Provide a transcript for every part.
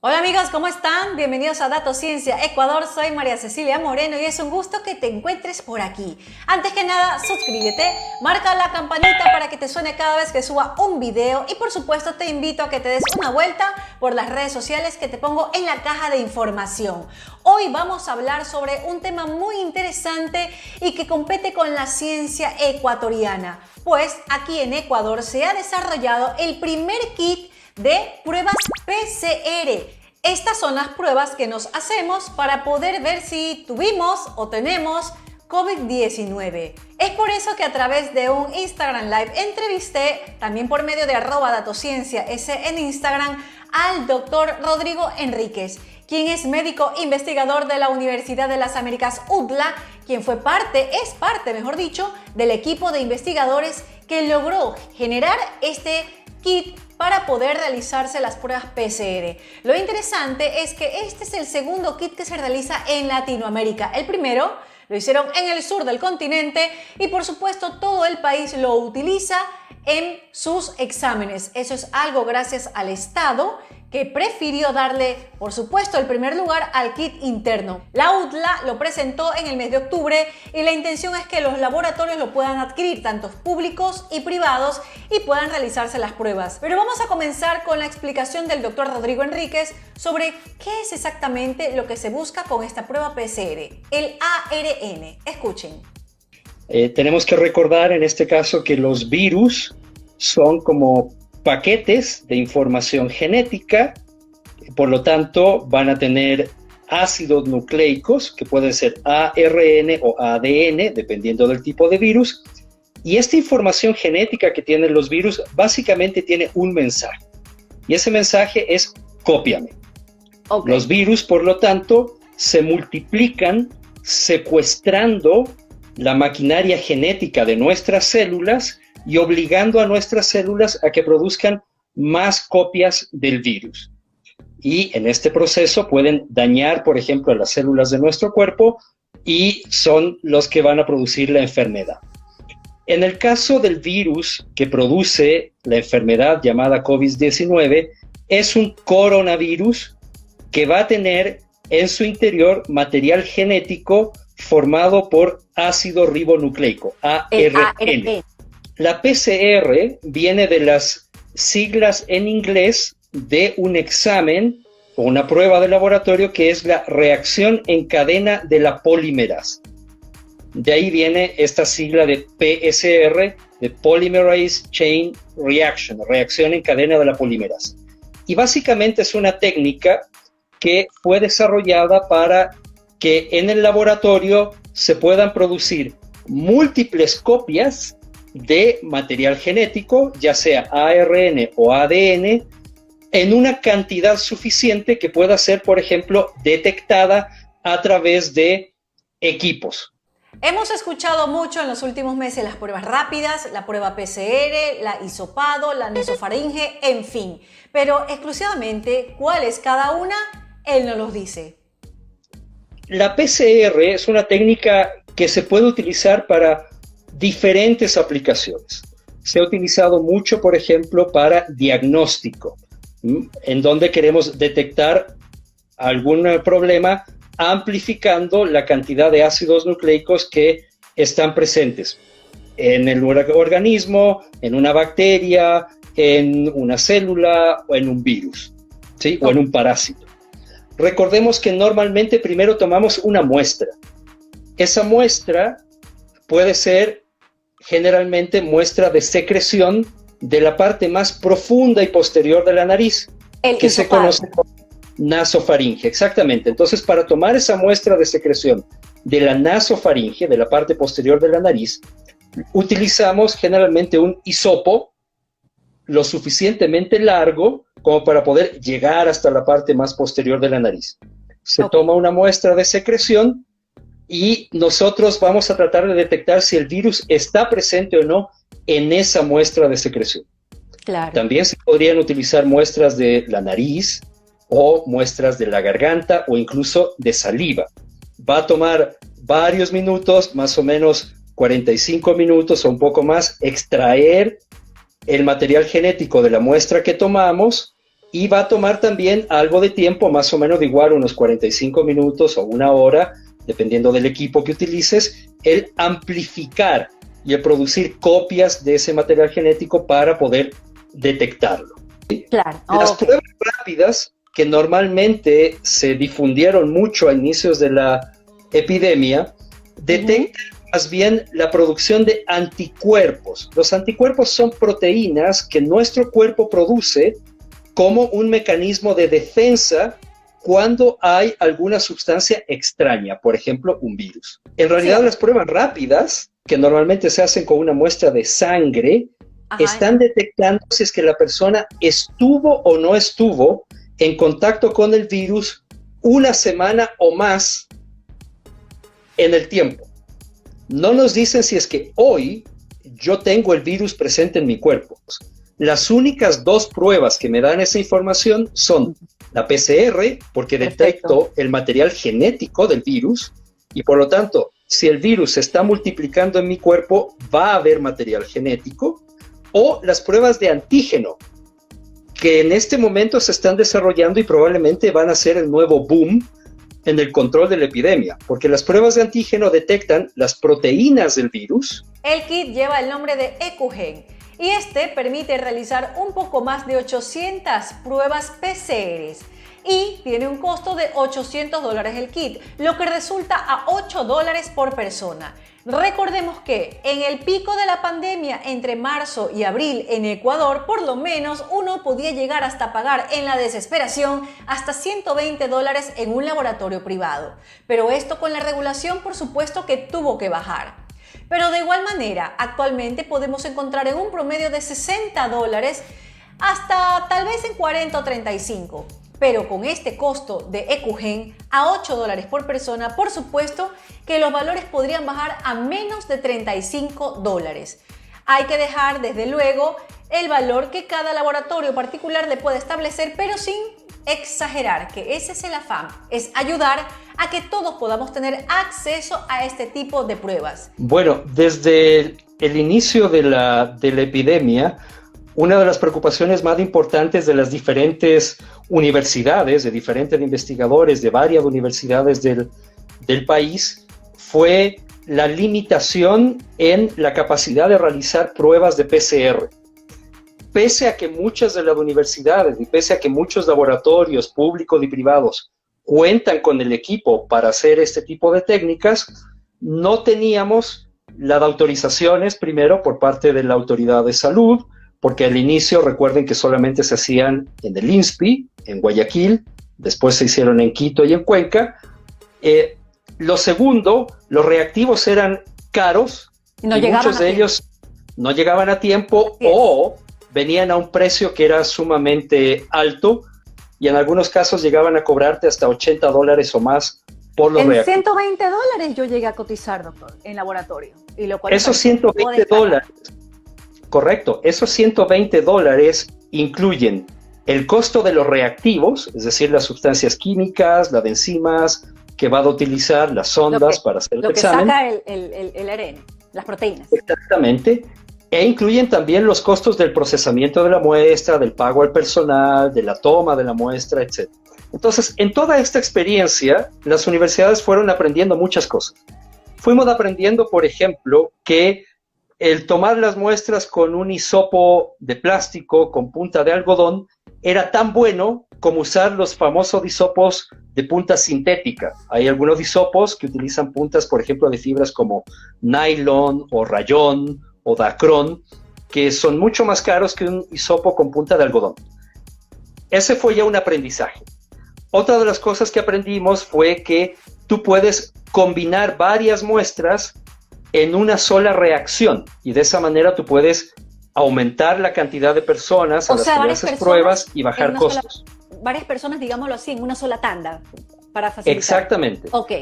Hola amigos, ¿cómo están? Bienvenidos a Datos Ciencia Ecuador, soy María Cecilia Moreno y es un gusto que te encuentres por aquí. Antes que nada, suscríbete, marca la campanita para que te suene cada vez que suba un video y por supuesto te invito a que te des una vuelta por las redes sociales que te pongo en la caja de información. Hoy vamos a hablar sobre un tema muy interesante y que compete con la ciencia ecuatoriana, pues aquí en Ecuador se ha desarrollado el primer kit de pruebas PCR. Estas son las pruebas que nos hacemos para poder ver si tuvimos o tenemos COVID-19. Es por eso que a través de un Instagram Live entrevisté, también por medio de @datosciencia_s en Instagram, al doctor Rodrigo Enríquez, quien es médico investigador de la Universidad de las Américas UDLA, quien es parte, mejor dicho, del equipo de investigadores que logró generar este kit para poder realizarse las pruebas PCR. Lo interesante es que este es el segundo kit que se realiza en Latinoamérica. El primero lo hicieron en el sur del continente y por supuesto todo el país lo utiliza en sus exámenes. Eso es algo gracias al Estado que prefirió darle, por supuesto, el primer lugar al kit interno. La UDLA lo presentó en el mes de octubre y la intención es que los laboratorios lo puedan adquirir, tanto públicos y privados, y puedan realizarse las pruebas. Pero vamos a comenzar con la explicación del doctor Rodrigo Enríquez sobre qué es exactamente lo que se busca con esta prueba PCR, el ARN. Escuchen. Tenemos que recordar en este caso que los virus son como paquetes de información genética, por lo tanto van a tener ácidos nucleicos que pueden ser ARN o ADN dependiendo del tipo de virus, y esta información genética que tienen los virus básicamente tiene un mensaje y ese mensaje es cópiame. Okay. Los virus, por lo tanto, se multiplican secuestrando la maquinaria genética de nuestras células y obligando a nuestras células a que produzcan más copias del virus. Y en este proceso pueden dañar, por ejemplo, a las células de nuestro cuerpo y son los que van a producir la enfermedad. En el caso del virus que produce la enfermedad llamada COVID-19, es un coronavirus que va a tener en su interior material genético formado por ácido ribonucleico, ARN. La PCR viene de las siglas en inglés de un examen o una prueba de laboratorio que es la reacción en cadena de la polimerasa. De ahí viene esta sigla de PSR, de Polymerase Chain Reaction, reacción en cadena de la polimerasa. Y básicamente es una técnica que fue desarrollada para que en el laboratorio se puedan producir múltiples copias de material genético, ya sea ARN o ADN, en una cantidad suficiente que pueda ser, por ejemplo, detectada a través de equipos. Hemos escuchado mucho en los últimos meses las pruebas rápidas, la prueba PCR, la hisopado, la nasofaringe, en fin. Pero exclusivamente, ¿cuál es cada una? Él nos los dice. La PCR es una técnica que se puede utilizar para diferentes aplicaciones. Se ha utilizado mucho, por ejemplo, para diagnóstico, en donde queremos detectar algún problema amplificando la cantidad de ácidos nucleicos que están presentes en el organismo, en una bacteria, en una célula o en un virus, ¿sí? O en un parásito. Recordemos que normalmente primero tomamos una muestra. Esa muestra puede ser generalmente muestra de secreción de la parte más profunda y posterior de la nariz, que se conoce como nasofaringe. Exactamente. Entonces, para tomar esa muestra de secreción de la nasofaringe, de la parte posterior de la nariz, utilizamos generalmente un hisopo lo suficientemente largo como para poder llegar hasta la parte más posterior de la nariz. Se toma una muestra de secreción y nosotros vamos a tratar de detectar si el virus está presente o no en esa muestra de secreción. Claro. También se podrían utilizar muestras de la nariz o muestras de la garganta o incluso de saliva. Va a tomar varios minutos, más o menos 45 minutos o un poco más, extraer el material genético de la muestra que tomamos y va a tomar también algo de tiempo, más o menos igual unos 45 minutos o una hora, dependiendo del equipo que utilices, el amplificar y el producir copias de ese material genético para poder detectarlo. Claro. Las pruebas rápidas, que normalmente se difundieron mucho a inicios de la epidemia, detectan más bien la producción de anticuerpos. Los anticuerpos son proteínas que nuestro cuerpo produce como un mecanismo de defensa cuando hay alguna sustancia extraña, por ejemplo, un virus. En realidad, las pruebas rápidas, que normalmente se hacen con una muestra de sangre, están detectando si es que la persona estuvo o no estuvo en contacto con el virus una semana o más en el tiempo. No nos dicen si es que hoy yo tengo el virus presente en mi cuerpo. Las únicas dos pruebas que me dan esa información son la PCR, porque detecto el material genético del virus, y por lo tanto, si el virus se está multiplicando en mi cuerpo, va a haber material genético, o las pruebas de antígeno, que en este momento se están desarrollando y probablemente van a ser el nuevo boom en el control de la epidemia, porque las pruebas de antígeno detectan las proteínas del virus. El kit lleva el nombre de EcuGen y este permite realizar un poco más de 800 pruebas PCRs y tiene un costo de $800 el kit, lo que resulta a $8 por persona. Recordemos que en el pico de la pandemia entre marzo y abril en Ecuador, por lo menos uno podía llegar hasta pagar en la desesperación hasta $120 en un laboratorio privado. Pero esto con la regulación por supuesto que tuvo que bajar. Pero de igual manera, actualmente podemos encontrar en un promedio de $60 hasta tal vez en 40 o 35. Pero con este costo de EcuGen a $8 por persona, por supuesto que los valores podrían bajar a menos de $35. Hay que dejar desde luego el valor que cada laboratorio particular le puede establecer, pero sin exagerar, que ese es el afán, es ayudar a que todos podamos tener acceso a este tipo de pruebas. Bueno, desde el inicio de la epidemia, una de las preocupaciones más importantes de las diferentes universidades, de diferentes investigadores de varias universidades del país, fue la limitación en la capacidad de realizar pruebas de PCR. Pese a que muchas de las universidades y pese a que muchos laboratorios públicos y privados cuentan con el equipo para hacer este tipo de técnicas, no teníamos las autorizaciones, primero por parte de la Autoridad de Salud, porque al inicio recuerden que solamente se hacían en el INSPI, en Guayaquil, después se hicieron en Quito y en Cuenca. Lo segundo, los reactivos eran caros y muchos de ellos no llegaban a tiempo o venían a un precio que era sumamente alto y en algunos casos llegaban a cobrarte hasta $80 o más por los reactivos. En $120 yo llegué a cotizar, doctor, en laboratorio. Y lo cual esos $120, correcto, esos $120 incluyen el costo de los reactivos, es decir, las sustancias químicas, las de enzimas que va a utilizar, las sondas para hacer el examen. Lo que saca el ARN, las proteínas. Exactamente. E incluyen también los costos del procesamiento de la muestra, del pago al personal, de la toma de la muestra, etc. Entonces, en toda esta experiencia, las universidades fueron aprendiendo muchas cosas. Fuimos aprendiendo, por ejemplo, que el tomar las muestras con un hisopo de plástico con punta de algodón era tan bueno como usar los famosos hisopos de punta sintética. Hay algunos hisopos que utilizan puntas, por ejemplo, de fibras como nylon o rayón o dacrón, que son mucho más caros que un hisopo con punta de algodón. Ese fue ya un aprendizaje. Otra de las cosas que aprendimos fue que tú puedes combinar varias muestras en una sola reacción y de esa manera tú puedes aumentar la cantidad de personas a las que le haces pruebas y bajar costos. Varias personas, digámoslo así, en una sola tanda para facilitar. Exactamente. Ok.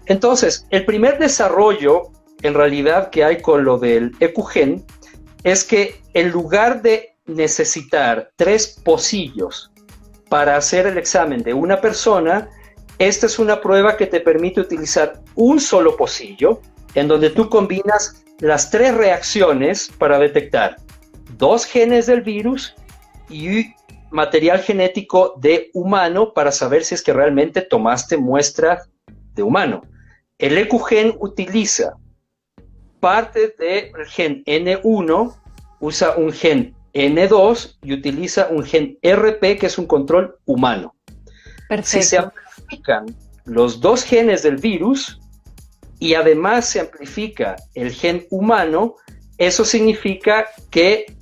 Entonces, el primer desarrollo en realidad que hay con lo del EcuGen es que en lugar de necesitar 3 pocillos para hacer el examen de una persona, esta es una prueba que te permite utilizar un solo pocillo en donde tú combinas las 3 reacciones para detectar 2 genes del virus y material genético de humano para saber si es que realmente tomaste muestra de humano. El EcuGen utiliza parte del gen N1, usa un gen N2 y utiliza un gen RP, que es un control humano. Perfecto. Si se amplifican los dos genes del virus y además se amplifica el gen humano, eso significa que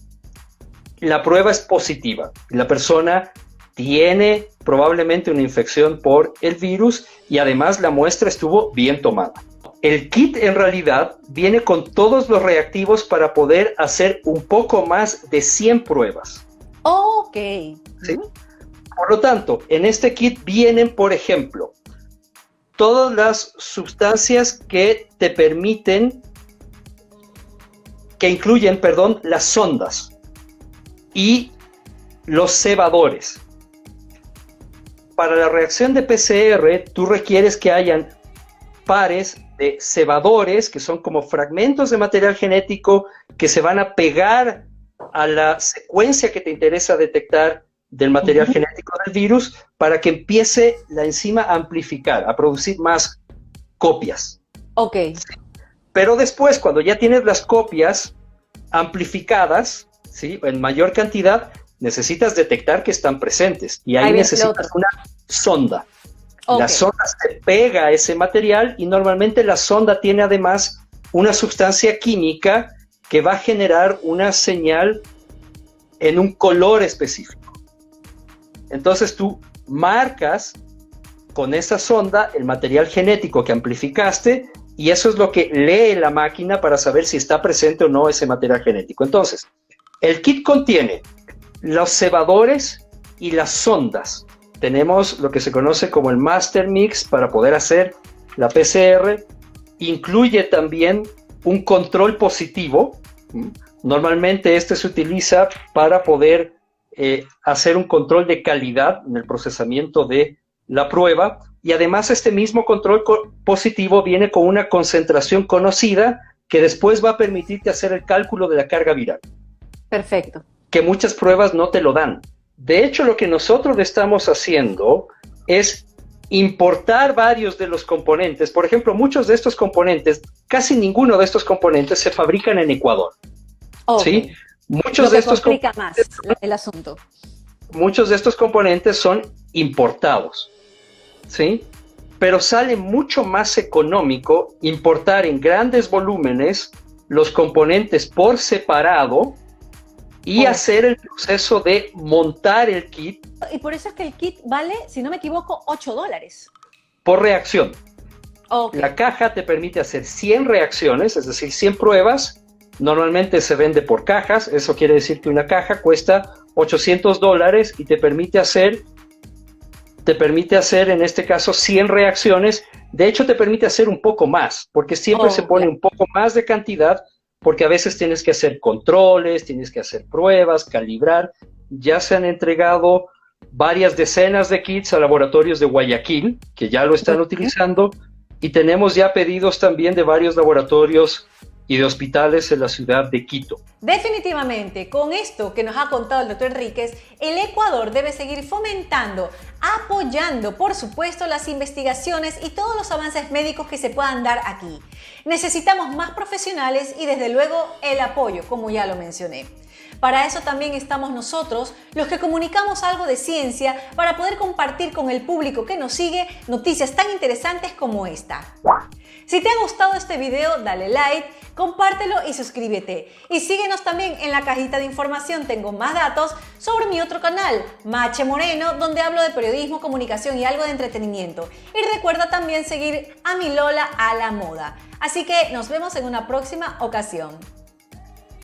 la prueba es positiva. La persona tiene probablemente una infección por el virus y además la muestra estuvo bien tomada. El kit en realidad viene con todos los reactivos para poder hacer un poco más de 100 pruebas. Ok. ¿Sí? Por lo tanto, en este kit vienen, por ejemplo, todas las sustancias que te permiten, que incluyen, perdón, las sondas y los cebadores. Para la reacción de PCR, tú requieres que hayan pares de cebadores, que son como fragmentos de material genético que se van a pegar a la secuencia que te interesa detectar del material genético del virus, para que empiece la enzima a amplificar, a producir más copias. Ok. Pero después, cuando ya tienes las copias amplificadas, ¿sí?, en mayor cantidad, necesitas detectar que están presentes. Y ahí necesitas una sonda. Okay. La sonda se pega a ese material y normalmente la sonda tiene además una sustancia química que va a generar una señal en un color específico. Entonces tú marcas con esa sonda el material genético que amplificaste y eso es lo que lee la máquina para saber si está presente o no ese material genético. Entonces, el kit contiene los cebadores y las sondas. Tenemos lo que se conoce como el Master Mix para poder hacer la PCR. Incluye también un control positivo. Normalmente este se utiliza para poder hacer un control de calidad en el procesamiento de la prueba. Y además este mismo control positivo viene con una concentración conocida que después va a permitirte hacer el cálculo de la carga viral. Perfecto. Que muchas pruebas no te lo dan. De hecho, lo que nosotros estamos haciendo es importar varios de los componentes. Por ejemplo, muchos de estos componentes, casi ninguno de estos componentes se fabrican en Ecuador. Okay. ¿Sí? Muchos de estos complica más el asunto. Muchos de estos componentes son importados, ¿sí? Pero sale mucho más económico importar en grandes volúmenes los componentes por separado y hacer el proceso de montar el kit. Y por eso es que el kit vale, si no me equivoco, $8. Por reacción. Okay. La caja te permite hacer 100 reacciones, es decir, 100 pruebas. Normalmente se vende por cajas, eso quiere decir que una caja cuesta $800 y te permite hacer en este caso 100 reacciones. De hecho, te permite hacer un poco más, porque siempre se pone un poco más de cantidad, porque a veces tienes que hacer controles, tienes que hacer pruebas, calibrar. Ya se han entregado varias decenas de kits a laboratorios de Guayaquil, que ya lo están utilizando, y tenemos ya pedidos también de varios laboratorios y de hospitales en la ciudad de Quito. Definitivamente, con esto que nos ha contado el doctor Enríquez, el Ecuador debe seguir fomentando, apoyando, por supuesto, las investigaciones y todos los avances médicos que se puedan dar aquí. Necesitamos más profesionales y, desde luego, el apoyo, como ya lo mencioné. Para eso también estamos nosotros, los que comunicamos algo de ciencia, para poder compartir con el público que nos sigue noticias tan interesantes como esta. Si te ha gustado este video, dale like, compártelo y suscríbete. Y síguenos también en la cajita de información, tengo más datos sobre mi otro canal, Mache Moreno, donde hablo de periodismo, comunicación y algo de entretenimiento. Y recuerda también seguir a mi Lola a la moda. Así que nos vemos en una próxima ocasión.